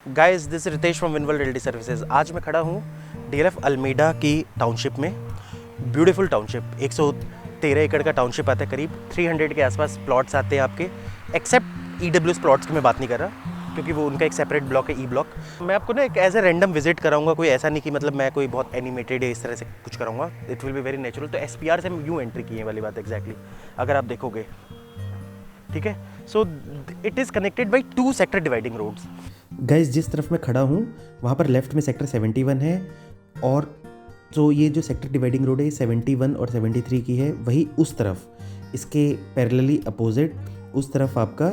Guys this Ritesh from Winworld realty services. आज मैं खड़ा हूँ डीएलएफ अल्मेडा की टाउनशिप में। ब्यूटीफुल टाउनशिप, 113 एकड़ का टाउनशिप आता है, करीब 300 के आसपास प्लॉट्स आते हैं आपके, एक्सेप्ट ईडब्ल्यूएस प्लॉट्स की मैं बात नहीं कर रहा क्योंकि वो उनका एक सेपरेट ब्लॉक है, ई ब्लॉक। मैं आपको ना एक एज ए रैंडम विजिट कराऊंगा, कोई ऐसा नहीं कि मतलब मैं कोई बहुत एनिमेटेड है इस तरह से कुछ कराऊंगा। It will be very natural. तो एसपीआर से हम यूँ एंट्री किए वाली बात एग्जैक्टली अगर आप देखोगे, ठीक है। So it is connected by 2 sector dividing roads. Guys जिस तरफ मैं खड़ा हूँ वहाँ पर लेफ्ट में सेक्टर 71 है, और तो ये जो सेक्टर डिवाइडिंग रोड है 71 और 73 की है, वही उस तरफ इसके पैरेलली अपोजिट उस तरफ आपका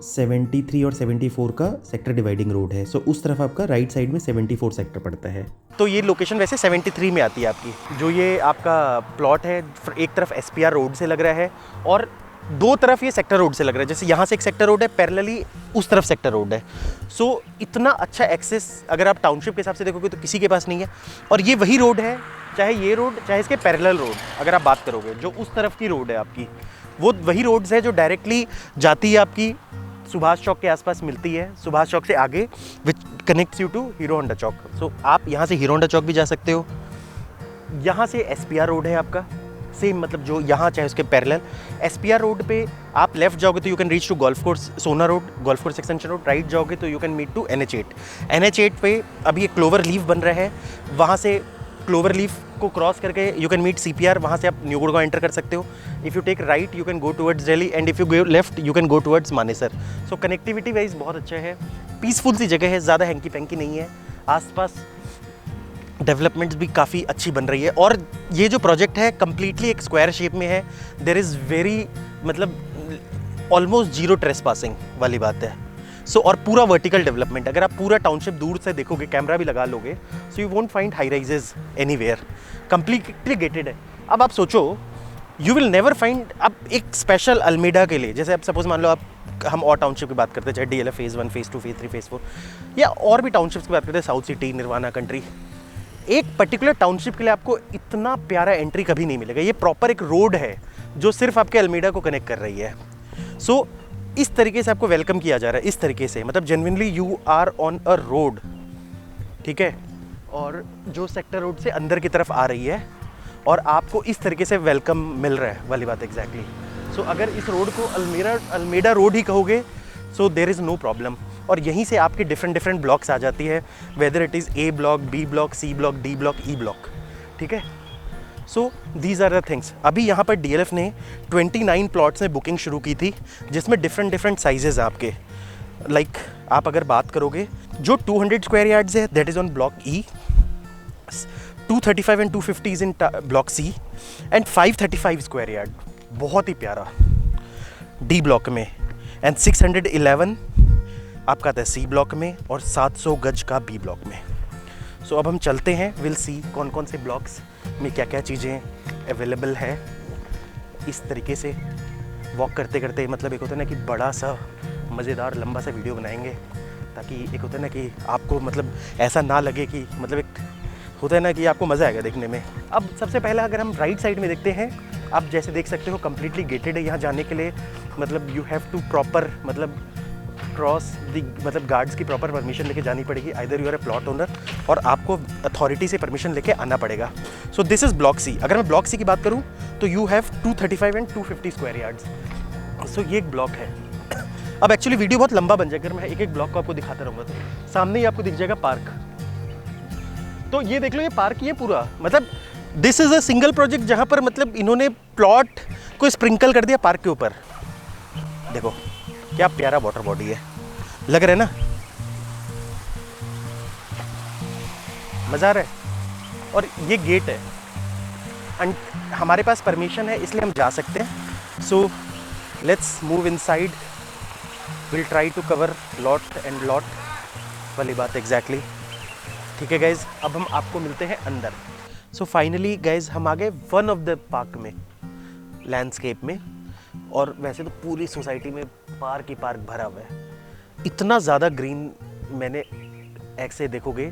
73 और 74 का सेक्टर डिवाइडिंग रोड है। सो उस तरफ आपका राइट साइड में 74 सेक्टर पड़ता है। तो ये लोकेशन वैसे 73 में आती है आपकी। जो ये आपका प्लॉट है एक तरफ एसपीआर रोड से लग रहा है और दो तरफ ये सेक्टर रोड से लग रहा है। जैसे यहाँ से एक सेक्टर रोड है, पैरेलली उस तरफ सेक्टर रोड है। सो इतना अच्छा एक्सेस अगर आप टाउनशिप के हिसाब से देखोगे तो किसी के पास नहीं है। और ये वही रोड है, चाहे ये रोड चाहे इसके पैरेलल रोड अगर आप बात करोगे, जो उस तरफ की रोड है आपकी, वो वही रोड्स है जो डायरेक्टली जाती है आपकी सुभाष चौक के आसपास मिलती है, सुभाष चौक से आगे, which connects you to Hero Honda Chowk. So आप यहाँ से हीरो होंडा चौक भी जा सकते हो। यहाँ से एसपीआर रोड है आपका, सेम मतलब जो यहाँ चाहे उसके पैरेलल। एसपीआर रोड पे आप लेफ्ट जाओगे तो you can reach to golf course Sohna road, golf course extension road. Right जाओगे तो you can meet to NH8। NH8 पे अभी एक क्लोवर लीफ बन रहा है, वहाँ से क्लोवर लीफ को क्रॉस करके यू कैन मीट CPR, वहाँ से आप न्यू गुड़गांव एंटर कर सकते हो। If you take right you can go towards Delhi, and if you go left you can go towards Manesar. So connectivity wise बहुत अच्छा है, पीसफुल सी जगह है, ज़्यादा हैंकी पैंकी नहीं है। आसपास डेवलपमेंट्स भी काफ़ी अच्छी बन रही है। और ये जो प्रोजेक्ट है कम्प्लीटली एक स्क्वायर शेप में है। देयर इज़ वेरी मतलब ऑलमोस्ट जीरो ट्रेस पासिंग वाली बात है। सो और पूरा वर्टिकल डेवलपमेंट, अगर आप पूरा टाउनशिप दूर से देखोगे, कैमरा भी लगा लोगे, so you won't find high rises anywhere, completely gated है। अब आप सोचो, यू विल नेवर फाइंड, अब एक स्पेशल अल्मेडा के लिए, जैसे आप सपोज मान लो आप हम और टाउनशिप की बात करते हैं, चाहे DLF phase 1 phase 2 phase 3 phase 4 या और भी टाउनशिप्स की बात करते हैं, साउथ सिटी, निर्वाणा कंट्री, एक पर्टिकुलर टाउनशिप के लिए आपको इतना प्यारा एंट्री कभी नहीं मिलेगा। ये प्रॉपर एक रोड है जो सिर्फ आपके अल्मेडा को कनेक्ट कर रही है। सो इस तरीके से आपको वेलकम किया जा रहा है, इस तरीके से, मतलब genuinely you are on a road, ठीक है। और जो सेक्टर रोड से अंदर की तरफ आ रही है और आपको इस तरीके से वेलकम मिल रहा है वाली बात एग्जैक्टली। सो अगर इस रोड को अल्मेडा रोड ही कहोगे, so there is no problem. और यहीं से आपके डिफरेंट ब्लॉक्स आ जाती है, whether it is A block, B block, C block, D block, E block, ठीक है। So these are the things. अभी यहाँ पर DLF ने 29 प्लॉट्स में बुकिंग शुरू की थी, जिसमें डिफरेंट साइजेज आपके, लाइक आप अगर बात करोगे जो 200 स्क्वायर यार्ड्स है that is on block E, 235 and 250 is in block C, and 535 square yard बहुत ही प्यारा D ब्लॉक में, एंड 611 आपका आता है C ब्लॉक में, और 700 गज का B ब्लॉक में। सो अब हम चलते हैं, विल सी कौन कौन से ब्लॉक्स में क्या क्या चीज़ें अवेलेबल है। इस तरीके से वॉक करते करते, मतलब एक होता है ना कि बड़ा सा मज़ेदार लंबा सा वीडियो बनाएंगे, ताकि एक होता है ना कि आपको मतलब ऐसा ना लगे कि मतलब एक होता है ना कि आपको मज़ा आएगा देखने में। अब सबसे पहले अगर हम राइट साइड में देखते हैं, आप जैसे देख सकते हो कम्प्लीटली गेटेड है। यहाँ जाने के लिए मतलब यू हैव टू प्रॉपर मतलब क्रॉस दी, मतलब गार्ड्स की प्रॉपर परमिशन लेके जानी पड़ेगी। Either you are a plot owner और आपको अथॉरिटी से परमिशन लेके आना पड़ेगा। So this is block C। अगर मैं ब्लॉक C की बात करूँ तो you have 235 and 250 square yards. So ये एक ब्लॉक है। अब एक्चुअली वीडियो बहुत लंबा बन जाएगा, अगर मैं एक एक ब्लॉक को आपको दिखाता रहूँगा तो सामने ही आपको दिख जाएगा पार्क। तो ये देख लो, ये पार्क ही है पूरा, मतलब this is a single project जहाँ पर मतलब इन्होंने प्लॉट को स्प्रिंकल कर दिया पार्क के ऊपर। देखो क्या प्यारा वाटर बॉडी है, लग रहा है ना, मज़ा आ रहा है। और ये गेट है एंड हमारे पास परमिशन है, इसलिए हम जा सकते हैं। So let's move inside, will try to cover lot and lot वाली बात एग्जैक्टली, ठीक है गाइज। अब हम आपको मिलते हैं अंदर। सो फाइनली गाइज हम आ गए वन ऑफ द पार्क में, लैंडस्केप में। और वैसे तो पूरी सोसाइटी में पार्क ही पार्क भरा हुआ है, इतना ज़्यादा ग्रीन मैंने ऐसे देखोगे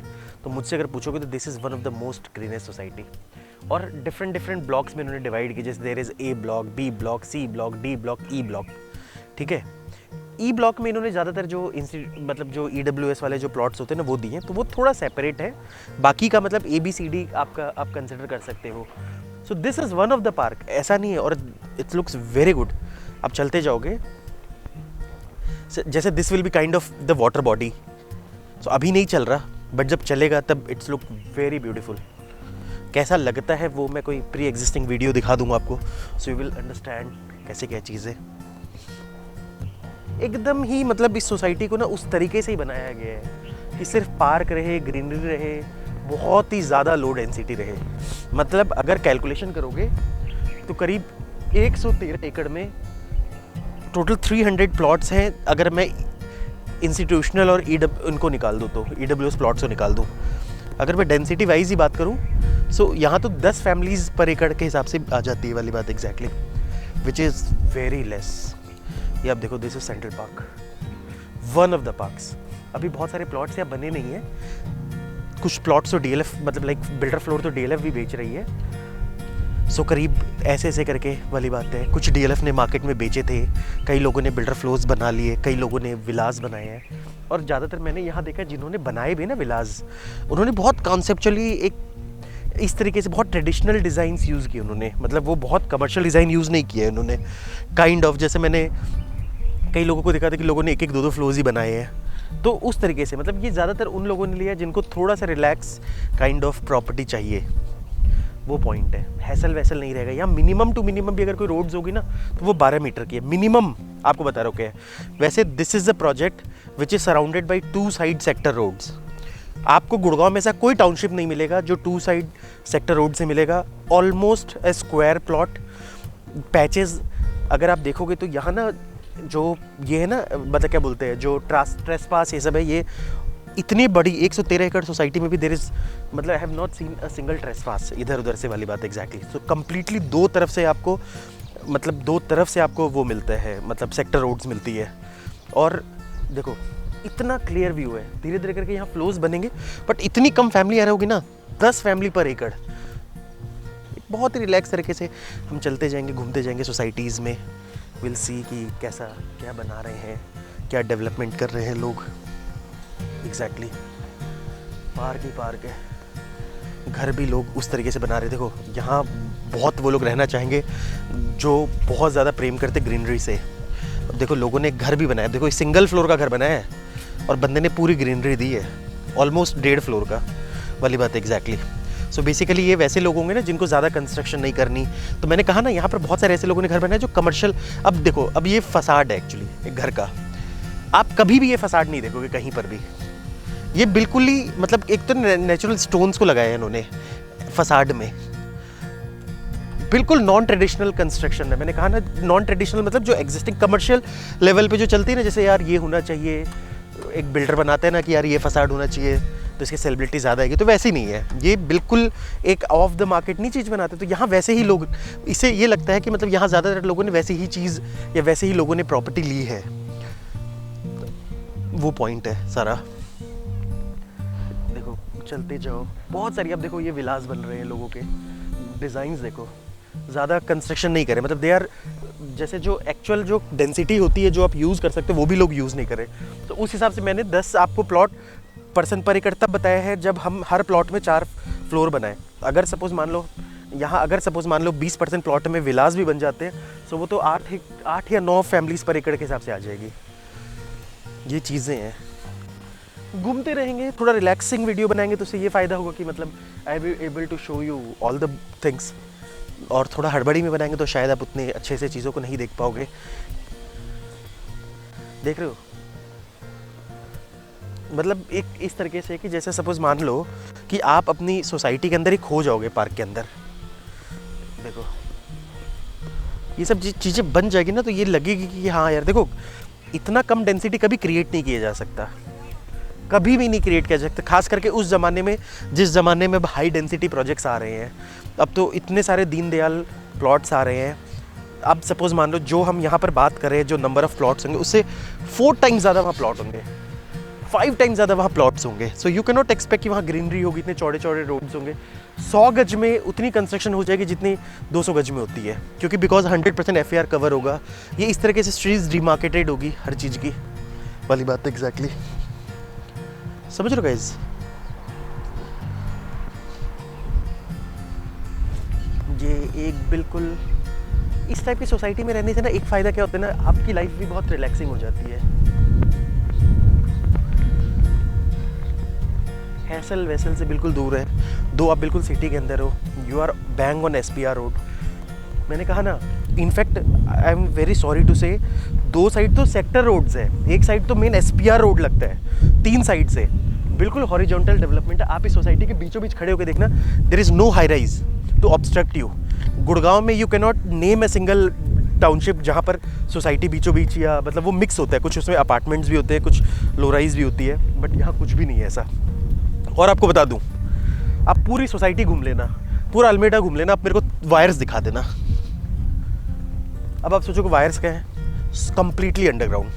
तो मुझसे अगर पूछोगे तो this is one of the most greenest society. और डिफरेंट ब्लॉक्स में इन्होंने डिवाइड किया, जैसे there is A block, B block, C block, D block, E block, ठीक है। ई ब्लॉक में इन्होंने ज़्यादातर जो मतलब जो EWS वाले जो प्लॉट्स होते हैं ना वो दिए हैं, तो वो थोड़ा सेपरेट है। बाकी का मतलब ABCD आपका आप कंसिडर कर सकते हो। सो this is one of the park, ऐसा नहीं है, और इट लुक्स वेरी गुड। आप चलते जाओगे जैसे this will be kind of the water body. So अभी नहीं चल रहा, बट जब चलेगा तब इट्स लुक वेरी ब्यूटीफुल। कैसा लगता है वो मैं कोई प्री एग्जिस्टिंग वीडियो दिखा दूंगा आपको, सो यू विल अंडरस्टैंड कैसे क्या चीज़ें। एकदम ही मतलब इस सोसाइटी को ना उस तरीके से ही बनाया गया है कि सिर्फ पार्क रहे, ग्रीनरी रहे, बहुत ही ज़्यादा लो डेंसिटी रहे। मतलब अगर कैलकुलेशन करोगे तो करीब 113 एकड़ में टोटल 300 प्लॉट्स हैं। अगर मैं इंस्टीट्यूशनल और उनको निकाल दूँ तो EWS प्लॉट्स को निकाल दूँ, अगर मैं डेंसिटी वाइज ही बात करूँ सो यहाँ तो 10 फैमिलीज़ पर एकड़ के हिसाब से आ जाती है वाली बात exactly, which is very less. ये आप देखो, this is central park, one of the parks. अभी बहुत सारे प्लॉट्स यहाँ बने नहीं हैं, कुछ प्लॉट्स तो DLF मतलब लाइक बिल्डर फ्लोर तो DLF भी बेच रही है। सो करीब ऐसे ऐसे करके वाली बात है। कुछ DLF ने मार्केट में बेचे थे, कई लोगों ने बिल्डर फ्लोर्स बना लिए, कई लोगों ने विलास बनाए हैं। और ज़्यादातर मैंने यहाँ देखा जिन्होंने बनाए भी ना विलास, उन्होंने बहुत कॉन्सेप्चुअली एक इस तरीके से बहुत ट्रेडिशनल डिज़ाइंस यूज़ किए उन्होंने। मतलब वो बहुत कमर्शियल डिज़ाइन यूज़ नहीं किए उन्होंने। काइंड ऑफ जैसे मैंने कई लोगों को देखा था कि लोगों ने एक एक दो फ्लोर्स ही बनाए हैं, तो उस तरीके से मतलब ये ज़्यादातर उन लोगों ने लिया जिनको थोड़ा सा रिलैक्स काइंड ऑफ प्रॉपर्टी चाहिए। वो पॉइंट है, हैसल वैसल नहीं रहेगा यहाँ। मिनिमम टू मिनिमम भी अगर कोई रोड्स होगी ना तो वो 12 मीटर की है मिनिमम, आपको बता रहा हूँ क्या है। वैसे this is the project which is surrounded by 2 side sector roads. आपको गुड़गांव में ऐसा कोई टाउनशिप नहीं मिलेगा जो 2 साइड सेक्टर रोड से मिलेगा। ऑलमोस्ट ए स्क्वायर प्लॉट पैचेस अगर आप देखोगे तो यहाँ ना जो ये है ना मतलब क्या बोलते हैं जो ट्रेसपास ये सब है, ये इतनी बड़ी 113 एकड़ सोसाइटी में भी देर इज़ मतलब I have not seen a single trespass इधर उधर से वाली बात एग्जैक्टली। सो कम्प्लीटली दो तरफ से आपको वो मिलता है, मतलब सेक्टर रोड्स मिलती है। और देखो इतना क्लियर व्यू है, धीरे धीरे करके यहाँ फ्लोर्स बनेंगे, बट इतनी कम फैमिली आ रही होगी ना, 10 फैमिली पर एकड़। बहुत ही रिलैक्स तरीके से हम चलते जाएंगे, घूमते जाएंगे सोसाइटीज़ में। विल सी कि कैसा क्या बना रहे हैं, क्या डेवलपमेंट कर रहे हैं लोग। एग्जैक्टली पार्क ही पार्क है, घर भी लोग उस तरीके से बना रहे। देखो यहाँ बहुत वो लोग रहना चाहेंगे जो बहुत ज़्यादा प्रेम करते ग्रीनरी से। अब देखो लोगों ने घर भी बनाया, देखो सिंगल फ्लोर का घर बनाया है और बंदे ने पूरी ग्रीनरी दी है, ऑलमोस्ट 1.5 फ्लोर का वाली बात एग्जैक्टली। सो बेसिकली ये वैसे लोग होंगे ना जिनको ज़्यादा कंस्ट्रक्शन नहीं करनी। तो मैंने कहा ना यहाँ पर बहुत सारे ऐसे लोगों ने घर बनाए जो कमर्शियल। अब देखो, अब ये फसाड है एक्चुअली एक घर का, आप कभी भी ये फसाड नहीं देखोगे कहीं पर भी। ये बिल्कुल ही मतलब एक तो नेचुरल स्टोन्स को लगाया है इन्होंने फसाड में, बिल्कुल नॉन ट्रेडिशनल कंस्ट्रक्शन है। मैंने कहा ना नॉन ट्रेडिशनल मतलब जो एग्जिस्टिंग कमर्शियल लेवल पे जो चलती है ना, जैसे यार ये होना चाहिए, एक बिल्डर बनाता है ना कि यार ये फसाड होना चाहिए तो इसकी सेलिब्रिटी ज़्यादा आएगी, तो वैसे ही नहीं है। ये बिल्कुल एक ऑफ द मार्केट नहीं चीज़ बनाते, तो यहाँ वैसे ही लोग, इससे ये लगता है कि मतलब यहाँ ज़्यादातर लोगों ने वैसे ही चीज़ या वैसे ही लोगों ने प्रॉपर्टी ली है। वो पॉइंट है सारा। देखो चलते जाओ, बहुत सारी, अब देखो ये विलास बन रहे हैं लोगों के, डिज़ाइंस देखो, ज़्यादा कंस्ट्रक्शन नहीं करे, मतलब दे आर जैसे जो एक्चुअल जो डेंसिटी होती है जो आप यूज़ कर सकते हो वो भी लोग यूज़ नहीं करें। तो उस हिसाब से मैंने 10 आपको प्लॉट पर्सन पर एकड़ तब बताया है जब हम हर प्लॉट में 4 फ्लोर बनाएं। अगर सपोज़ मान लो यहाँ अगर सपोज़ मान लो 20% प्लॉट में विलास भी बन जाते हैं, तो वो तो 8 या 9 फैमिलीज़ पर एकड़ के हिसाब से आ जाएगी। ये चीज़ें हैं, घूमते रहेंगे, थोड़ा रिलैक्सिंग वीडियो बनाएंगे तो उससे ये फ़ायदा होगा कि मतलब I will able to show you all the things. और थोड़ा हड़बड़ी में बनाएंगे तो शायद आप उतने अच्छे से चीज़ों को नहीं देख पाओगे। देख रहे हो, मतलब एक इस तरीके से कि जैसे सपोज़ मान लो कि आप अपनी सोसाइटी के अंदर ही खो जाओगे पार्क के अंदर। देखो ये सब चीज़ें बन जाएगी ना तो ये लगेगी कि हाँ यार देखो इतना कम डेंसिटी कभी क्रिएट नहीं किया जा सकता, कभी भी नहीं क्रिएट किया जा सकता, खास करके उस ज़माने में जिस ज़माने में हाई डेंसिटी प्रोजेक्ट्स आ रहे हैं। अब तो इतने सारे दीनदयाल प्लॉट्स आ रहे हैं। अब सपोज़ मान लो जो हम यहाँ पर बात कर रहे हैं, जो नंबर ऑफ़ प्लॉट्स होंगे उससे 4 टाइम्स ज़्यादा वहाँ प्लॉट होंगे। 5 टाइम्स ज़्यादा वहाँ प्लॉट्स होंगे। So you can not expect कि वहाँ ग्रीनरी होगी, इतने चौड़े चौड़े रोड्स होंगे। 100 गज में उतनी कंस्ट्रक्शन हो जाएगी जितनी 200 गज में होती है, क्योंकि बिकॉज 100% FAR कवर होगा। ये इस तरीके से स्ट्रीट्स डिमार्केटेड होगी हर चीज़ की वाली बात। एग्जैक्टली समझ रहे हो गाइस? ये एक बिल्कुल इस टाइप की सोसाइटी में रहने से ना एक फ़ायदा क्या होता है ना, आपकी लाइफ भी बहुत रिलैक्सिंग हो जाती है। हैसल वैसल से बिल्कुल दूर है, दो आप बिल्कुल सिटी के अंदर हो, you are bang on SPR road. मैंने कहा ना, in fact I am very sorry to say, 2 side तो सेक्टर रोड्स है, एक साइड तो मेन SPR रोड लगता है, 3 साइड से बिल्कुल हॉरिजॉन्टल डेवलपमेंट है। आप इस सोसाइटी के बीचों बीच खड़े होकर देखना, there is no high rise to obstruct you. Gurgaon में you can not name a single township जहाँ पर सोसाइटी बीचों बीच, या मतलब वो मिक्स होता है, कुछ उसमें अपार्टमेंट्स भी होते हैं, कुछ लो राइज भी होती है, बट यहाँ कुछ भी नहीं है ऐसा। और आपको बता दूँ, आप पूरी सोसाइटी घूम लेना, पूरा अल्मेडा घूम लेना, आप मेरे को वायर्स दिखा देना। अब आप सोचो कि वायर्स क्या है? कंप्लीटली अंडरग्राउंड,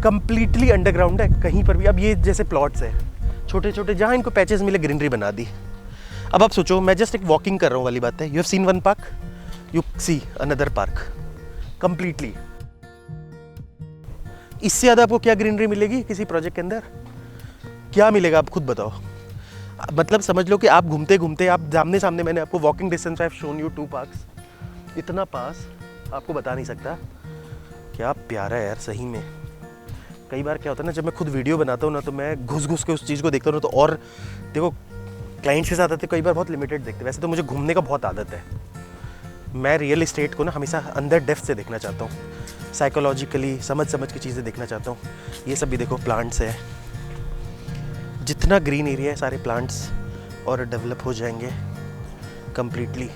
कंप्लीटली अंडरग्राउंड है कहीं पर भी। अब ये जैसे प्लॉट्स है छोटे छोटे, जहाँ इनको पैचेस मिले ग्रीनरी बना दी। अब आप सोचो, मैं जस्ट एक वॉकिंग कर रहा हूँ वाली बात है, you have seen one park, you see another park completely. इससे ज़्यादा आपको क्या ग्रीनरी मिलेगी किसी प्रोजेक्ट के अंदर? क्या मिलेगा आप खुद बताओ। मतलब समझ लो कि आप घूमते घूमते, आप सामने सामने, मैंने आपको walking distance I have shown you 2 parks, इतना पास आपको बता नहीं सकता। क्या प्यारा है यार सही में। कई बार क्या होता है ना, जब मैं खुद वीडियो बनाता हूँ ना, तो मैं घुस घुस के उस चीज़ को देखता हूँ ना, तो और देखो क्लाइंट्स के साथ आते कई बार बहुत लिमिटेड देखते। वैसे तो मुझे घूमने का बहुत आदत है, मैं रियल इस्टेट को ना हमेशा अंदर डेप्थ से देखना चाहता हूँ, साइकोलॉजिकली समझ के चीज़ें देखना चाहता हूँ। ये सब भी देखो प्लांट्स है, जितना ग्रीन एरिया है सारे प्लांट्स और डेवलप हो जाएंगे कम्प्लीटली।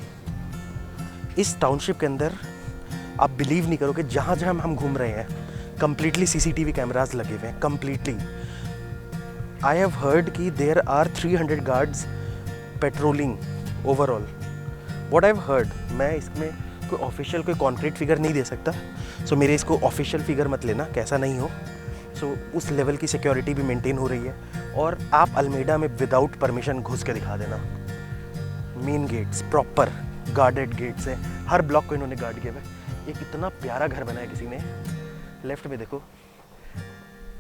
इस टाउनशिप के अंदर आप बिलीव नहीं करोगे, जहाँ जहाँ हम घूम रहे हैं कम्प्लीटली CCTV कैमराज लगे हुए हैं कम्प्लीटली। आई हैव हर्ड कि there are 300 guards patrolling overall, what I have heard. मैं इसमें कोई ऑफिशियल कोई कॉन्क्रीट फिगर नहीं दे सकता, सो मेरे इसको ऑफिशियल फिगर मत लेना, कैसा नहीं हो। सो उस लेवल की सिक्योरिटी भी मेंटेन हो रही है। और आप अल्मेडा में विदाउट परमिशन घुस के दिखा देना, main gates proper guarded gates हैं, हर ब्लॉक को इन्होंने गार्ड किया है। एक इतना प्यारा घर बनाया किसी ने। लेफ्ट में देखो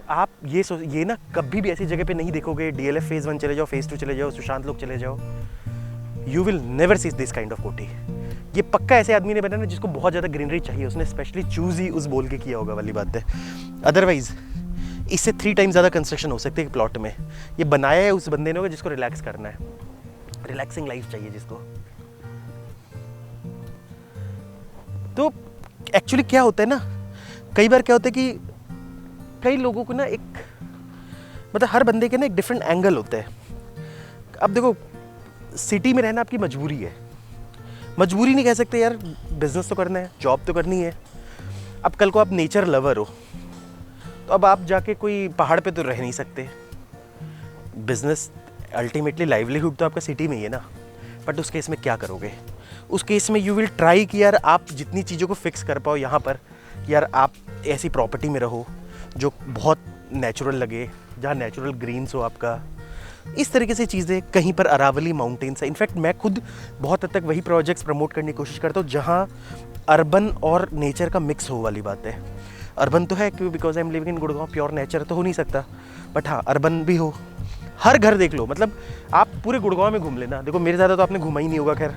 आप, ये ना कभी भी ऐसी जगह पे नहीं देखोगे। DLF फेज़ 1 चले जाओ, फेज़ 2 चले जाओ, सुशांत लोग चले जाओ, you will never see this kind of कोठी। ये पक्का ऐसे आदमी ने बनाया जिसको बहुत ज़्यादा ग्रीनरी चाहिए, उसने स्पेशली चूज ही उस बोल के किया होगा वाली बात है। अदरवाइज इससे 3 टाइम्स ज़्यादा कंस्ट्रक्शन हो सकती है प्लॉट में। ये बनाया है उस बंदे ने होगा जिसको रिलैक्स करना है, रिलैक्सिंग लाइफ चाहिए जिसको। तो एक्चुअली क्या होता है ना, कई बार क्या होता है कि कई लोगों को ना एक, मतलब हर बंदे के ना एक डिफरेंट एंगल होता है। अब देखो सिटी में रहना आपकी मजबूरी है, मजबूरी नहीं कह सकते यार, बिजनेस तो करना है, जॉब तो करनी है। अब कल को आप नेचर लवर हो, तो अब आप जाके कोई पहाड़ पे तो रह नहीं सकते। बिजनेस अल्टीमेटली लाइवलीहुड तो आपका सिटी में ही है ना। बट उस केस में क्या करोगे? उस केस में यू विल ट्राई कि यार आप जितनी चीज़ों को फिक्स कर पाओ यहाँ पर, यार आप ऐसी प्रॉपर्टी में रहो जो बहुत नेचुरल लगे, जहाँ नेचुरल ग्रीन्स हो आपका, इस तरीके से चीज़ें। कहीं पर अरावली माउंटेन्स है। इनफैक्ट मैं खुद बहुत हद तक वही प्रोजेक्ट्स प्रमोट करने की कोशिश करता हूँ जहाँ अर्बन और नेचर का मिक्स हो वाली बात है। अर्बन तो है क्यों, because I am living in Gurgaon, pure nature तो हो नहीं सकता, बट हाँ अर्बन भी हो। हर घर देख लो, मतलब आप पूरे गुड़गांव में घूम लेना। देखो मेरे ज़्यादा तो आपने घूमा ही नहीं होगा खैर,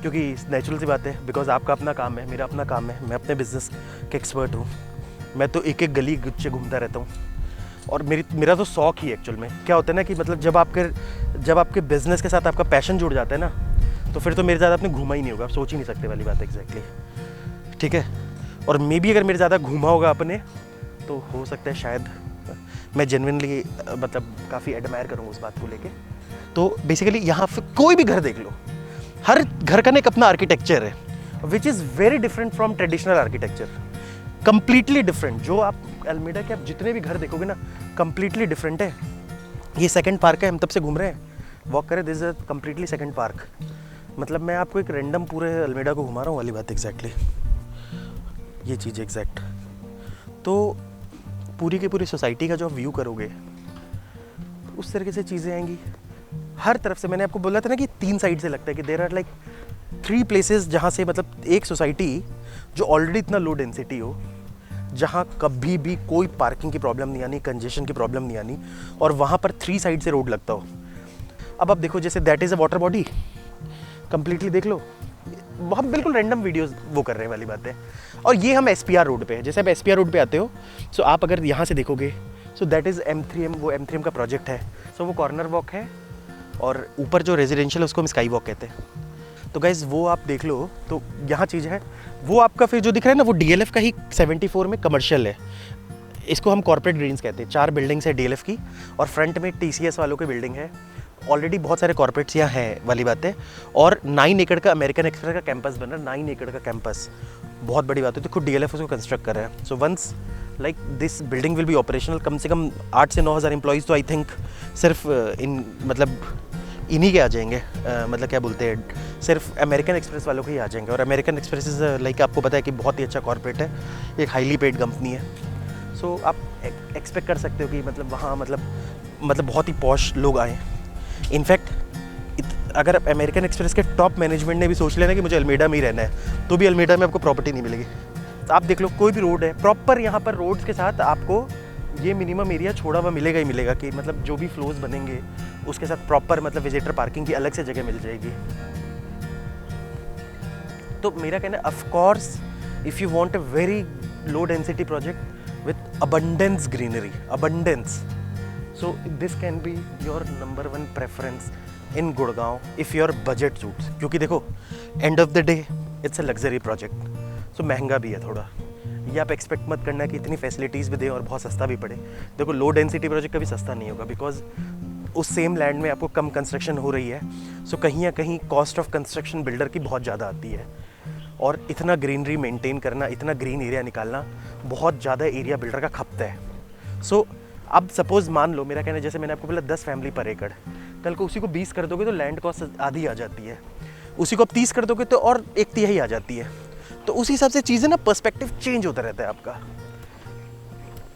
क्योंकि नेचुरल सी बात है, बिकॉज आपका अपना काम है, मेरा अपना काम है, मैं अपने बिजनेस के एक्सपर्ट हूँ। मैं तो एक एक गली गुच्चे घूमता रहता हूँ, और मेरा तो शौक ही एक्चुअल में क्या होता है ना कि मतलब जब आपके बिजनेस के साथ आपका पैशन जुड़ जाता है ना, तो फिर तो मेरे ज़्यादा आपने घूमा ही नहीं होगा, आप सोच ही नहीं सकते वाली बात एग्जैक्टली। ठीक है, और मे बी अगर मेरे ज़्यादा घूमा होगा आपने, तो हो सकता है शायद मैं जेन्युइनली मतलब काफ़ी एडमायर करूँगा उस बात को लेके। तो बेसिकली यहाँ पे कोई भी घर देख लो, हर घर का ना एक अपना आर्किटेक्चर है, which is very different from traditional architecture, completely different. जो आप अल्मेडा के आप जितने भी घर देखोगे ना, कंप्लीटली डिफरेंट है। ये सेकंड पार्क है, हम तब से घूम रहे हैं, वॉक करें, this is a completely second park. मतलब मैं आपको एक रैंडम पूरे अल्मेडा को घुमा रहा हूँ वाली बात एग्जैक्टली, ये चीज़ एग्जैक्ट। तो पूरी की पूरी सोसाइटी का जो आप व्यू करोगे तो उस तरीके से चीज़ें आएंगी हर तरफ से। मैंने आपको बोला था ना कि 3 साइड से लगता है कि देर आर लाइक 3 प्लेसेस जहाँ से मतलब एक सोसाइटी जो ऑलरेडी इतना लो डेंसिटी हो, जहाँ कभी भी कोई पार्किंग की प्रॉब्लम नहीं आनी, कंजेशन की प्रॉब्लम नहीं आनी, और वहाँ पर 3 साइड से रोड लगता हो। अब आप देखो जैसे that is a water body, completely देख लो, हम बिल्कुल रैंडम वीडियोस वो कर रहे हैं वाली बात है। और ये हम SPR रोड पे है, जैसे आप SPR रोड पे आते हो सो आप अगर यहाँ से देखोगे सो दैट इज़ M3M, वो M3M का प्रोजेक्ट है। सो वो कॉर्नर वॉक है और ऊपर जो रेजिडेंशियल है उसको हम स्काई वॉक कहते हैं। तो गाइज़ वो आप देख लो, तो यहाँ चीज़ है वो आपका फिर जो दिख रहा है ना वो DLF का ही 74 में कमर्शियल है। इसको हम कॉर्पोरेट ग्रीन्स कहते हैं। 4 बिल्डिंग्स है DLF की और फ्रंट में TCS वालों की बिल्डिंग है। ऑलरेडी बहुत सारे कॉर्पोरेट्स यहाँ हैं वाली बात है। और 9 एकड़ का अमेरिकन एक्सप्रेस का कैंपस बन रहा है, 9 एकड़ का कैंपस, बहुत बड़ी बात है। तो खुद DLF उसको कंस्ट्रक्ट कर रहा है। So once like this building will be operational, कम से कम 8 से 9 हज़ार एम्प्लॉइज़ तो आई थिंक सिर्फ इन मतलब इन्हीं के आ जाएंगे, मतलब क्या बोलते हैं, सिर्फ अमेरिकन एक्सप्रेस वालों के ही आ जाएंगे। और अमेरिकन एक्सप्रेस लाइक आपको पता है कि बहुत ही अच्छा कॉर्पोरेट है, एक हाईली पेड कंपनी है। सो आप एक्सपेक्ट कर सकते हो कि मतलब वहाँ मतलब बहुत ही पॉश लोग आए। इनफैक्ट अगर अमेरिकन एक्सप्रेस के टॉप मैनेजमेंट ने भी सोच लेना कि मुझे अल्मेडा में ही रहना है तो भी अल्मेडा में आपको प्रॉपर्टी नहीं मिलेगी। तो आप देख लो कोई भी रोड है प्रॉपर, यहाँ पर रोड्स के साथ आपको ये मिनिमम एरिया छोड़ा हुआ मिलेगा ही मिलेगा कि मतलब जो भी फ्लोज बनेंगे उसके साथ प्रॉपर मतलब विजिटर पार्किंग की अलग से जगह मिल जाएगी। तो मेरा कहना है of course if you want a very low density project with abundance greenery, abundance, so this can be your number 1 preference in Gurgaon if your budget suits। क्योंकि देखो end of the day it's a luxury project, so महंगा भी है थोड़ा। ये आप expect मत करना कि इतनी फैसिलिटीज़ भी दें और बहुत सस्ता भी पड़े। देखो लो डेंसिटी प्रोजेक्ट कभी सस्ता नहीं होगा, बिकॉज उस सेम लैंड में आपको कम कंस्ट्रक्शन हो रही है। सो कहीं ना कहीं कॉस्ट ऑफ कंस्ट्रक्शन बिल्डर की बहुत ज़्यादा आती है, और इतना ग्रीनरी मेंटेन करना, इतना ग्रीन एरिया निकालना बहुत ज़्यादा एरिया बिल्डर का खपता है। सो अब सपोज़ मान लो, मेरा कहना है जैसे मैंने आपको बोला 10 फैमिली पर एकड़, कल को उसी को 20 कर दोगे तो लैंड कॉस्ट आधी आ जाती है, उसी को अब 30 कर दोगे तो और 1/3 आ जाती है। तो उसी हिसाब से चीज़ें ना पर्सपेक्टिव चेंज होता रहता है आपका,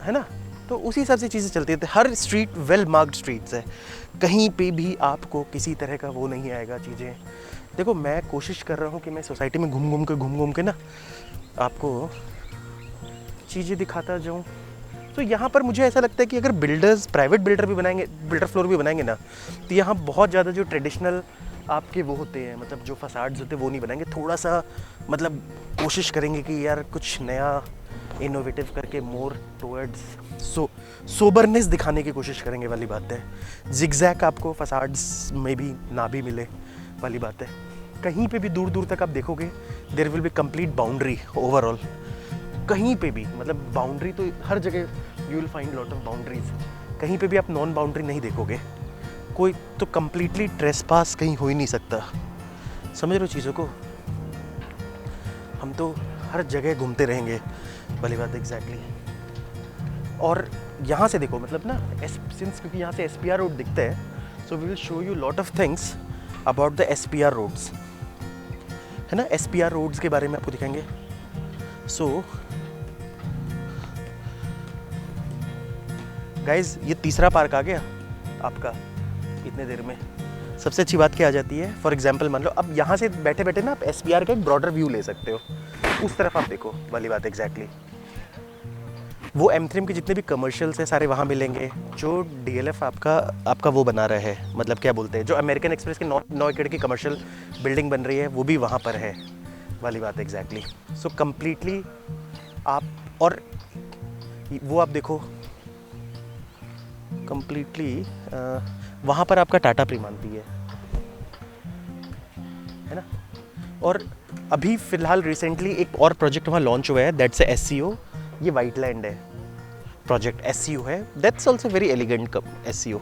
है ना। तो उसी हिसाब से चीज़ें चलती रहती है। हर स्ट्रीट वेल मार्क्ड स्ट्रीट्स है, कहीं पे भी आपको किसी तरह का वो नहीं आएगा चीज़ें। देखो मैं कोशिश कर रहा हूँ कि मैं सोसाइटी में घूम घूम के ना आपको चीज़ें दिखाता जाऊँ। तो यहाँ पर मुझे ऐसा लगता है कि अगर बिल्डर्स प्राइवेट बिल्डर भी बनाएंगे, बिल्डर फ्लोर भी बनाएंगे ना, तो यहाँ बहुत ज़्यादा जो ट्रेडिशनल आपके वो होते हैं, मतलब जो फसाड्स होते हैं वो नहीं बनाएंगे। थोड़ा सा मतलब कोशिश करेंगे कि यार कुछ नया इनोवेटिव करके मोर टुवर्ड्स सोबरनेस दिखाने की कोशिश करेंगे वाली बात है। जिगजैग आपको फसाड्स में भी ना भी मिले वाली बात है। कहीं पे भी दूर दूर तक आप देखोगे there will be complete boundary overall, कहीं पे भी मतलब बाउंड्री तो हर जगह you will find lot of boundaries, कहीं पे भी आप नॉन बाउंड्री नहीं देखोगे। कोई तो कंप्लीटली ट्रेसपास कहीं हो ही नहीं सकता, समझ रहे हो चीज़ों को। हम तो हर जगह घूमते रहेंगे वाली बात एग्जैक्टली। और यहाँ से देखो मतलब ना सिंस क्योंकि यहाँ से SPR रोड दिखता है, so we will show you lot of things about the SPR roads, है ना। SPR रोड्स के बारे में आपको दिखाएंगे। सो गाइज ये तीसरा पार्क आ गया आपका इतने देर में। सबसे अच्छी बात क्या आ जाती है, फॉर एग्जांपल मान लो अब यहाँ से बैठे बैठे ना आप SPR का एक ब्रॉडर व्यू ले सकते हो, उस तरफ आप देखो वाली बात एग्जैक्टली। वो M3M के जितने भी कमर्शियल्स हैं सारे वहाँ मिलेंगे। जो DLF आपका वो बना रहा है, मतलब क्या बोलते हैं, जो अमेरिकन एक्सप्रेस की 9 एकड़ की कमर्शियल बिल्डिंग बन रही है वो भी वहाँ पर है वाली बात एग्जैक्टली। सो कम्प्लीटली आप, और वो आप देखो कम्प्लीटली वहाँ पर आपका टाटा प्रीमान भी है ना। और अभी फ़िलहाल रिसेंटली एक और प्रोजेक्ट वहाँ लॉन्च हुआ है, दैट्स ए SCO, ये वाइट लैंड है प्रोजेक्ट, SCO है, that's also very elegant SCO,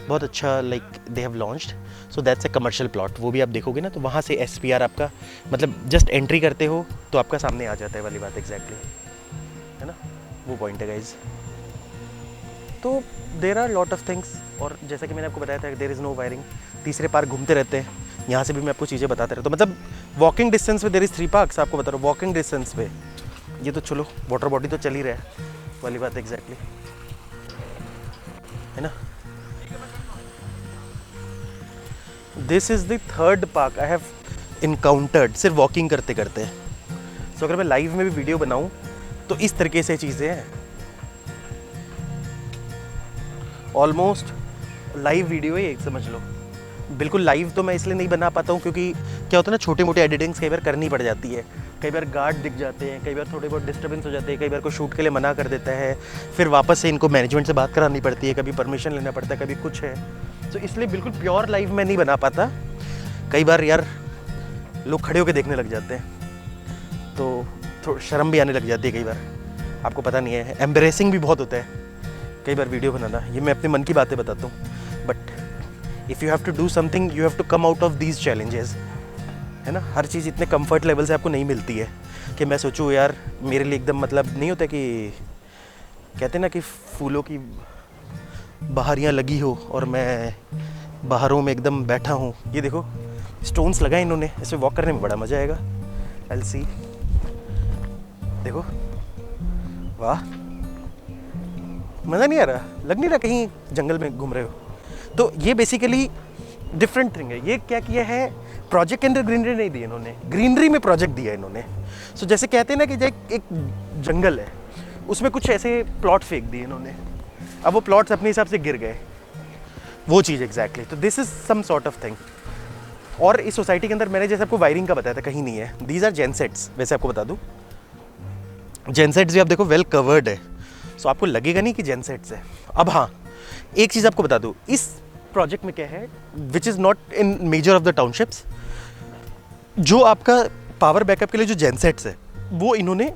बहुत अच्छा like they have launched. So that's a commercial plot, वो भी आप देखोगे ना तो वहाँ से SPR आपका मतलब जस्ट एंट्री करते हो तो आपका सामने आ जाता है वाली बात एग्जैक्टली, है ना। वो पॉइंट है गाइज। तो there are lot of things, और जैसा कि मैंने आपको बताया था देर इज़ नो वायरिंग। तीसरे पार्क घूमते रहते हैं, यहाँ से भी मैं आपको चीज़ें बताते रहता हूँ। मतलब वॉकिंग डिस्टेंस पे देर इज़ 3 पार्क्स, आपको बता रहा हूँ वॉकिंग डिस्टेंस पे। ये तो चलो वाटर बॉडी तो चल ही रहा है वाली बात एग्जैक्टली। है ना। This is the third park I have encountered सिर्फ वॉकिंग करते करते। सो अगर मैं लाइव में भी वीडियो बनाऊं तो इस तरीके से चीज़ें हैं, ऑलमोस्ट लाइव वीडियो है एक, समझ लो। बिल्कुल लाइव तो मैं इसलिए नहीं बना पाता हूँ क्योंकि क्या होता है ना, छोटे मोटे एडिटिंग्स कई बार करनी पड़ जाती है, कई बार गार्ड दिख जाते हैं, कई बार थोड़े बहुत डिस्टर्बेंस हो जाते हैं, कई बार कोई शूट के लिए मना कर देता है, फिर वापस से इनको मैनेजमेंट से बात करानी पड़ती है, कभी परमिशन लेना पड़ता है, कभी कुछ है। तो इसलिए बिल्कुल प्योर लाइव मैं नहीं बना पाता। कई बार यार लोग खड़े होकर देखने लग जाते हैं तो थोड़ा शर्म भी आने लग जाती है कई बार, आपको पता नहीं है, एम्बरेसिंग भी बहुत होता है कई बार वीडियो बनाना। ये मैं अपने मन की बातें बताता हूँ, but if you have to do something you have to come out of these challenges, है ना। हर चीज़ इतने कंफर्ट लेवल से आपको नहीं मिलती है कि मैं सोचूं यार मेरे लिए एकदम, मतलब नहीं होता कि कहते हैं ना कि फूलों की बहारियाँ लगी हो और मैं बहारों में एकदम बैठा हूँ। ये देखो स्टोन्स लगाए इन्होंने, इसमें वॉक करने में बड़ा मज़ा आएगा। I'll see, देखो वाह, मज़ा नहीं आ रहा, लग नहीं रहा कहीं जंगल में घूम रहे हो। तो ये बेसिकली डिफरेंट थिंग है। ये क्या किया है, प्रोजेक्ट के अंदर ग्रीनरी नहीं दी इन्होंने, ग्रीनरी में प्रोजेक्ट दिया इन्होंने। सो जैसे कहते हैं ना कि एक जंगल है, उसमें कुछ ऐसे प्लॉट फेंक दिए इन्होंने, अब वो प्लॉट्स अपने हिसाब से गिर गए, वो चीज़ एग्जैक्टली। तो this is some sort of thing. और इस सोसाइटी के अंदर मैंने जैसे आपको वायरिंग का बताया था, कहीं नहीं है। दीज आर जेनसेट्स, वैसे आपको बता दूँ जेनसेट्स भी आप देखो वेल कवर्ड है, सो आपको लगेगा नहीं कि जेनसेट्स है। अब हाँ, एक चीज़ आपको बता दूँ, इस प्रोजेक्ट में क्या है which is not in measure of the townships, जो आपका पावर बैकअप के लिए जो जेनसेट्स है वो इन्होंने,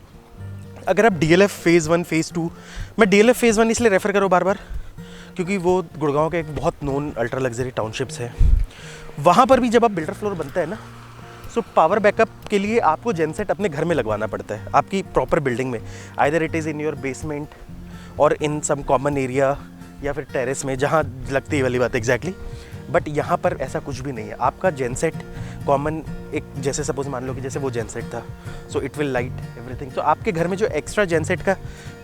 अगर आप DLF फेज़ 1 फेज़ 2, मैं DLF फेज़ 1 इसलिए रेफ़र करूँ बार बार क्योंकि वो गुड़गांव के एक बहुत नोन अल्ट्रा लग्जरी टाउनशिप्स है। वहाँ पर भी जब आप बिल्डर फ्लोर बनता है ना, सो पावर बैकअप के लिए आपको जेनसेट अपने घर में लगवाना पड़ता है, आपकी प्रॉपर बिल्डिंग में, either it is in your basement और इन सम कॉमन एरिया या फिर टेरेस में, जहाँ लगती है वाली बात एग्जैक्टली। बट यहाँ पर ऐसा कुछ भी नहीं है, आपका जेनसेट कॉमन, एक जैसे सपोज मान लो कि जैसे वो जेनसेट था, so it will light everything. तो आपके घर में जो एक्स्ट्रा जेनसेट का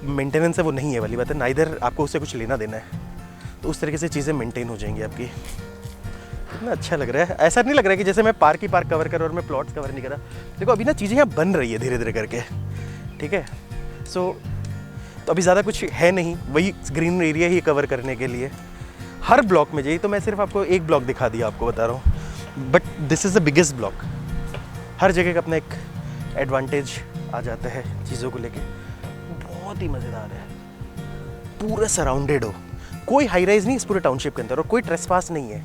मेंटेनेंस है वो नहीं है वाली बात है, नाइदर आपको उससे कुछ लेना देना है। तो उस तरीके से चीज़ें मेंटेन हो जाएंगी आपकी। कितना अच्छा लग रहा है, ऐसा नहीं लग रहा है कि जैसे मैं पार्क ही पार्क कवर कर और मैं प्लॉट्स कवर नहीं करा। देखो अभी ना चीज़ें यहाँ बन रही है धीरे धीरे करके, ठीक है। सो तो अभी ज़्यादा कुछ है नहीं, वही ग्रीन एरिया ही कवर करने के लिए हर ब्लॉक में जाइए। तो मैं सिर्फ आपको एक ब्लॉक दिखा दिया, आपको बता रहा हूँ, but this is the biggest block. हर जगह का अपना एक एडवांटेज आ जाता है चीज़ों को लेके, बहुत ही मज़ेदार है। पूरा सराउंडेड हो, कोई हाई राइज नहीं इस पूरे टाउनशिप के अंदर और कोई ट्रेसपास नहीं है,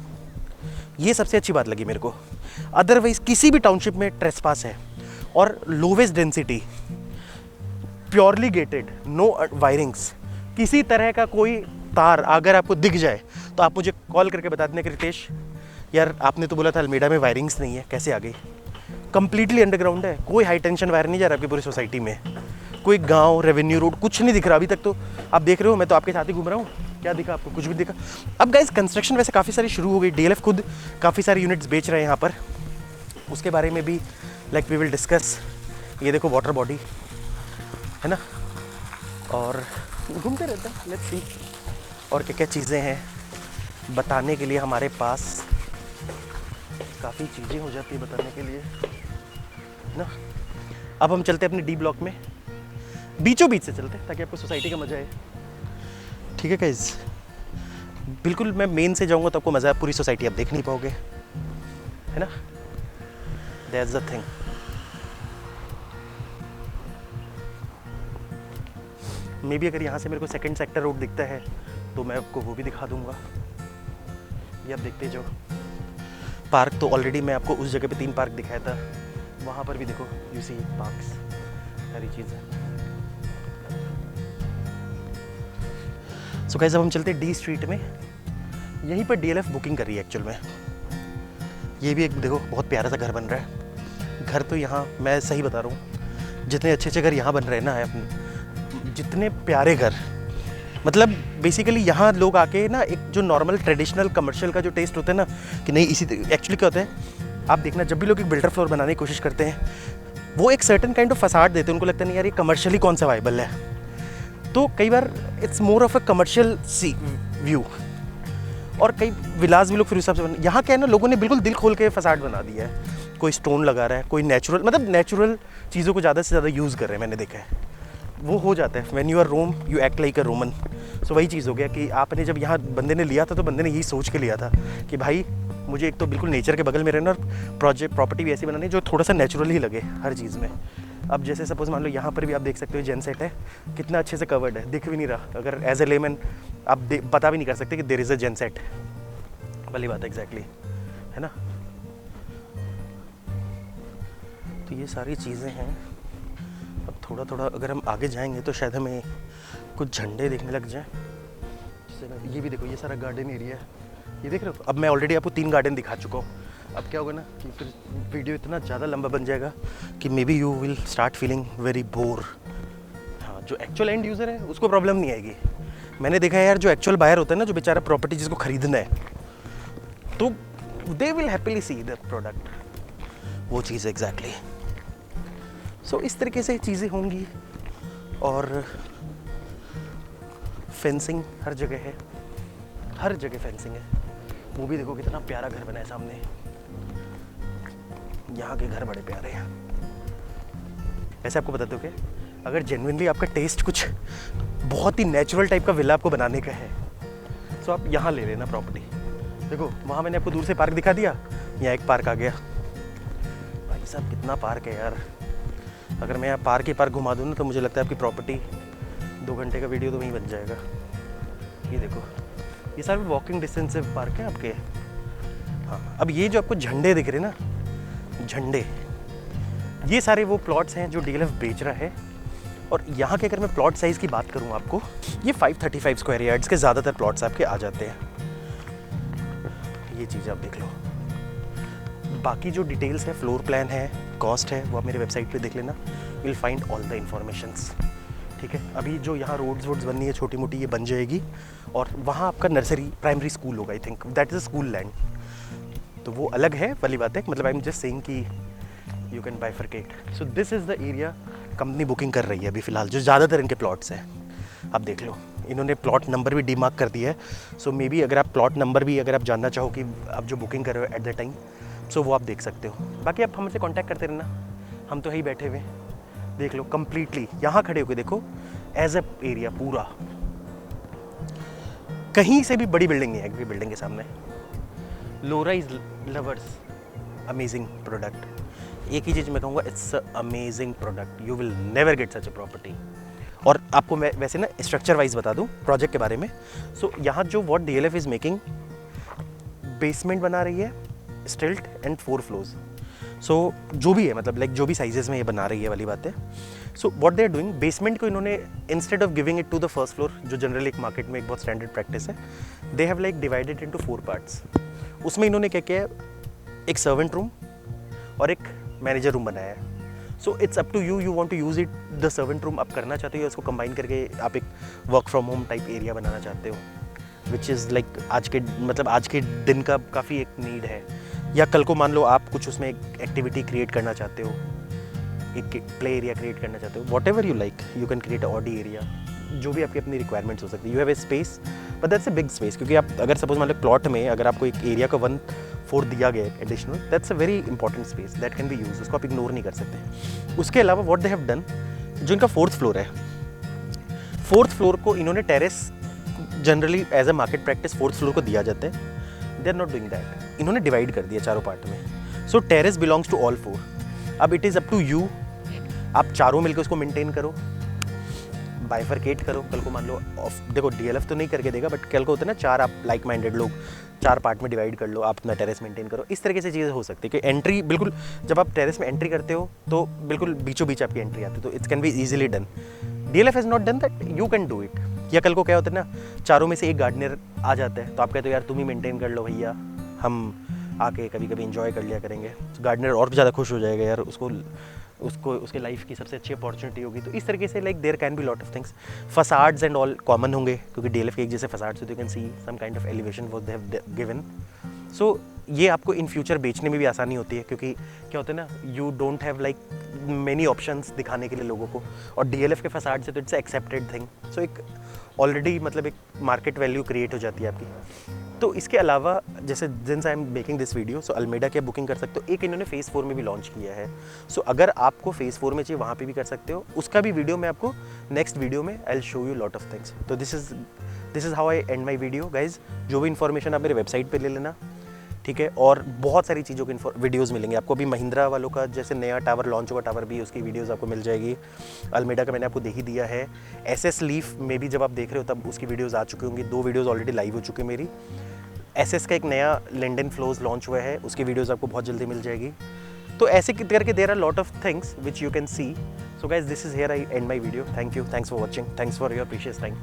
ये सबसे अच्छी बात लगी मेरे को। अदरवाइज किसी भी टाउनशिप में ट्रेसपास है और lowest density, purely gated, no wirings, किसी तरह का कोई तार अगर आपको दिख जाए तो आप मुझे कॉल करके बता देना कि रितेश यार आपने तो बोला था अल्मेडा में वायरिंग्स नहीं है, कैसे आ गई। कंप्लीटली अंडरग्राउंड है, कोई हाई टेंशन वायर नहीं जा रहा आपकी पूरी सोसाइटी में, कोई गांव रेवेन्यू रोड कुछ नहीं दिख रहा अभी तक। तो आप देख रहे हो, मैं तो आपके साथ ही घूम रहा हूँ, क्या दिखा आपको, कुछ भी दिखा। अब गाइस कंस्ट्रक्शन वैसे काफ़ी सारी शुरू हो गई, DLF खुद काफ़ी सारी यूनिट्स बेच रहे हैं यहाँ पर, उसके बारे में भी लाइक वी विल डिस्कस। ये देखो वाटर बॉडी है ना, और घूमते रहते हैं, लेट्स सी और क्या क्या चीज़ें हैं बताने के लिए। हमारे पास काफ़ी चीज़ें हो जाती है बताने के लिए ना। अब हम चलते हैं अपने D ब्लॉक में, बीचों बीच से चलते हैं ताकि आपको सोसाइटी का मज़ा आए, ठीक है गाइस। बिल्कुल मैं मेन से जाऊंगा तो आपको मज़ा, पूरी सोसाइटी आप देख नहीं पाओगे, है ना। That's the thing. May be अगर यहाँ से मेरे को सेकंड सेक्टर रोड दिखता है तो मैं आपको वो भी दिखा दूंगा। ये आप देखते जाओ। पार्क तो ऑलरेडी मैं आपको उस जगह पे 3 पार्क दिखाया था, वहाँ पर भी देखो यू सी पार्क्स, सारी चीज़ें। सो गाइस अब हम चलते हैं D स्ट्रीट में, यहीं पर DLF बुकिंग कर रही है एक्चुअल में। ये भी एक देखो बहुत प्यारा सा घर बन रहा है। घर तो यहाँ मैं सही बता रहा हूँ, जितने अच्छे अच्छे घर यहाँ बन रहे हैं ना, जितने प्यारे घर, मतलब बेसिकली यहाँ लोग आके ना एक जो नॉर्मल ट्रेडिशनल कमर्शियल का जो टेस्ट होता है ना कि नहीं, इसी एक्चुअली क्या होता है, आप देखना जब भी लोग एक बिल्डर फ्लोर बनाने की कोशिश करते हैं वो एक सर्टेन काइंड ऑफ फसाड देते हैं, उनको लगता नहीं यार ये कमर्शियली कौन सा वाइबल है। तो कई बार it's more of a commercial view. और कई विलास भी लोग फिर उस हिसाब से बना, यहाँ क्या है ना, लोगों ने बिल्कुल दिल खोल के फसाड बना दिया है। कोई स्टोन लगा रहा है, कोई नेचुरल, मतलब नेचुरल चीज़ों को ज़्यादा से ज़्यादा यूज़ कर रहे हैं, मैंने देखा है। वो हो जाता है, when you are Rome you act like a Roman. So वही चीज़ हो गया कि आपने जब यहाँ बंदे ने लिया था तो बंदे ने यही सोच के लिया था कि भाई मुझे एक तो बिल्कुल नेचर के बगल में रहना और प्रॉपर्टी भी ऐसी बनानी जो थोड़ा सा नेचुरल ही लगे हर चीज़ में। अब जैसे सपोज मान लो यहाँ पर भी आप देख सकते हो जेन सेट है, कितना अच्छे से कवर्ड है, दिख भी नहीं रहा। अगर एज ए लेमैन आप पता भी नहीं कर सकते कि there is a genset, वाली बात है एग्जैक्टली, है ना। तो ये सारी चीज़ें हैं। अब थोड़ा थोड़ा अगर हम आगे जाएंगे तो शायद हमें कुछ झंडे देखने लग जाएं। जैसे ये भी देखो, ये सारा गार्डन एरिया है, ये देख रहे हो। अब मैं ऑलरेडी आपको 3 गार्डन दिखा चुका हूँ। अब क्या होगा ना कि फिर वीडियो इतना ज़्यादा लंबा बन जाएगा कि may be you will start feeling very bore. हाँ, जो एक्चुअल एंड यूज़र है उसको प्रॉब्लम नहीं आएगी। मैंने देखा है यार, जो एक्चुअल बायर होता है ना, जो बेचारा प्रॉपर्टी जिसको खरीदना है, तो they will happily see the product, वो चीज़ एग्जैक्टली। सो इस तरीके से चीज़ें होंगी। और फेंसिंग हर जगह है, हर जगह फेंसिंग है। वो भी देखो कितना प्यारा घर बना है सामने, यहाँ के घर बड़े प्यारे हैं। ऐसे आपको बताते हो क्या, अगर जेन्युइनली आपका टेस्ट कुछ बहुत ही नेचुरल टाइप का विला आपको बनाने का है, तो आप यहाँ ले लेना प्रॉपर्टी। देखो वहाँ मैंने आपको दूर से पार्क दिखा दिया, यहाँ एक पार्क आ गया। भाई साहब कितना पार्क है यार। अगर मैं यहाँ पार्क ही पार्क घुमा दूँ ना, तो मुझे लगता है आपकी प्रॉपर्टी 2 घंटे का वीडियो तो वहीं बन जाएगा। ये देखो, ये सारे वॉकिंग डिस्टेंस से पार्क है आपके। हाँ, अब ये जो आपको झंडे दिख रहे हैं ना, झंडे, ये सारे वो प्लॉट्स हैं जो डीएलएफ बेच रहा है। और यहाँ के अगर मैं प्लॉट साइज़ की बात करूँ आपको, ये 535 स्क्वायर यार्ड्स के ज़्यादातर प्लॉट्स आपके आ जाते हैं। ये चीज़ आप देख लो। बाकी जो डिटेल्स है, फ्लोर प्लान है, कॉस्ट है, वो आप मेरे वेबसाइट पे देख लेना, will find all the informations. ठीक है, अभी जो यहाँ रोड्स बननी है छोटी मोटी, ये बन जाएगी। और वहाँ आपका नर्सरी प्राइमरी स्कूल होगा, I think that is a school land. तो वो अलग है वाली बात है, मतलब आई एम जस्ट सेइंग कि you can bifurcate. So this is the area company booking कर रही है अभी फ़िलहाल, जो ज़्यादातर इनके प्लॉट्स हैं। आप देख लो, इन्होंने प्लॉट नंबर भी डीमार्क कर दिया है। सो मे बी अगर आप प्लॉट नंबर भी अगर आप जानना चाहो कि आप जो बुकिंग कर रहे हो एट द टाइम, सो वो आप देख सकते हो। बाकी आप हमसे कांटेक्ट करते रहना, हम तो यहीं बैठे हुए। देख लो कंप्लीटली यहाँ खड़े होकर देखो, एज अ एरिया पूरा, कहीं से भी बड़ी बिल्डिंग नहीं है। एक भी बिल्डिंग के सामने लोरा इज लवर्स, अमेजिंग प्रोडक्ट। एक ही चीज़ मैं कहूँगा, it's amazing product, you will never get such a property. और आपको मैं वैसे ना स्ट्रक्चर वाइज बता दूँ प्रोजेक्ट के बारे में। सो यहाँ जो what DLF is making, basement बना रही है, स्टिल्ट एंड 4 फ्लोर्स। सो जो भी है, मतलब लाइक जो भी साइजेस में ये बना रही है वाली बात है। So what they are doing, basement को इन्होंने instead of giving it to the first floor, जो जनरली एक मार्केट में एक बहुत स्टैंडर्ड प्रैक्टिस है, they have like divided into 4 parts. उसमें इन्होंने क्या किया है, एक सर्वेंट रूम और एक मैनेजर रूम बनाया है। So it's up to you, you want to use it the servant room आप करना चाहते हो, या उसको कंबाइन करके आप एक work from home type area बनाना चाहते हो, विच इज़ लाइक आज के मतलब आज के दिन का काफ़ी एक नीड है। या कल को मान लो आप कुछ उसमें एक एक्टिविटी क्रिएट करना चाहते हो, एक प्ले एरिया क्रिएट करना चाहते हो, what ever you like, you can create a Audi area, जो भी आपकी अपनी रिक्वायरमेंट्स हो सकती है। You have a space, but that's a big space, क्योंकि आप अगर सपोज मान लो प्लॉट में अगर आपको एक एरिया का 1/4 दिया गया है additional, that's a very important space that can be use, उसको आप इग्नोर नहीं कर सकते। उसके अलावा व्हाट दे हैव डन, जो इनका 4th फ्लोर है, 4th फ्लोर को इन्होंने terrace, generally as a market practice 4th floor को दिया जाता है, they are not doing that, इन्होंने डिवाइड कर दिया चारों पार्ट में। So terrace belongs to all 4। अब it is up to you, आप चारों मिलकर उसको मेंटेन करो, बाइफरकेट करो। कल को मान लो देखो डीएलएफ तो नहीं करके देगा, बट कल को होता है ना 4 आप लाइक माइंडेड लोग 4 पार्ट में डिवाइड कर लो, आप अपना टेरेस मेंटेन करो। इस तरीके से चीज़ें हो सकती है कि एंट्री बिल्कुल जब आप टेरेस में एंट्री करते हो तो बिल्कुल बीचों बीच आपकी एंट्री आती है, तो it's can be easily done. DLF has not done that, you can do it. या कल को क्या होता है ना, चारों में से एक गार्डनर आ जाता है, तो आप कहते हो यार तुम ही मेंटेन कर लो भैया, हम आके कभी कभी इंजॉय कर लिया करेंगे। गार्डनर और भी ज़्यादा खुश हो जाएगा यार, उसको उसके लाइफ की सबसे अच्छी अपॉर्चुनिटी होगी। तो इस तरीके से like there can be lot of things. Facades and all common होंगे, क्योंकि डीएलएफ के एक जैसे फसाड्स होते, you can see some kind of elevation what they have given. So ये आपको इन फ्यूचर बेचने में भी आसानी होती है, क्योंकि क्या होता है ना, you don't have like many options दिखाने के लिए लोगों को, और डीएलएफ के फसाड से तो इट्स एक्सेप्टेड थिंग, सो एक ऑलरेडी मतलब एक मार्केट वैल्यू क्रिएट हो जाती है आपकी। तो इसके अलावा जैसे since I am making this video, so Almeda के बुकिंग कर सकते हो। एक इन्होंने फेज़ 4 में भी लॉन्च किया है, सो अगर आपको फेज़ 4 में चाहिए वहाँ पे भी कर सकते हो। उसका भी वीडियो मैं आपको नेक्स्ट वीडियो में I will show you lot of things. तो this is how I end my video guys. जो भी इन्फॉर्मेशन आप मेरे वेबसाइट पर ले लेना, ठीक है, और बहुत सारी चीज़ों के वीडियोज़ मिलेंगे आपको। अभी महिंद्रा वालों का जैसे नया टावर लॉन्च हुआ, टावर भी, उसकी वीडियोज़ आपको मिल जाएगी। अल्मेडा का मैंने आपको दे ही दिया है। एसएस लीफ में भी जब आप देख रहे हो तब उसकी वीडियोज़ आ चुकी होंगी, 2 वीडियोज़ ऑलरेडी लाइव हो चुकी है मेरी। एसएस का एक नया लिंडन फ्लोज लॉन्च हुआ है, उसकी वीडियोज़ आपको बहुत जल्दी मिल जाएगी। तो ऐसे करके there are lot of things which you can see. So guys this is here I end my video. Thank you, thanks for watching, thanks for your precious time.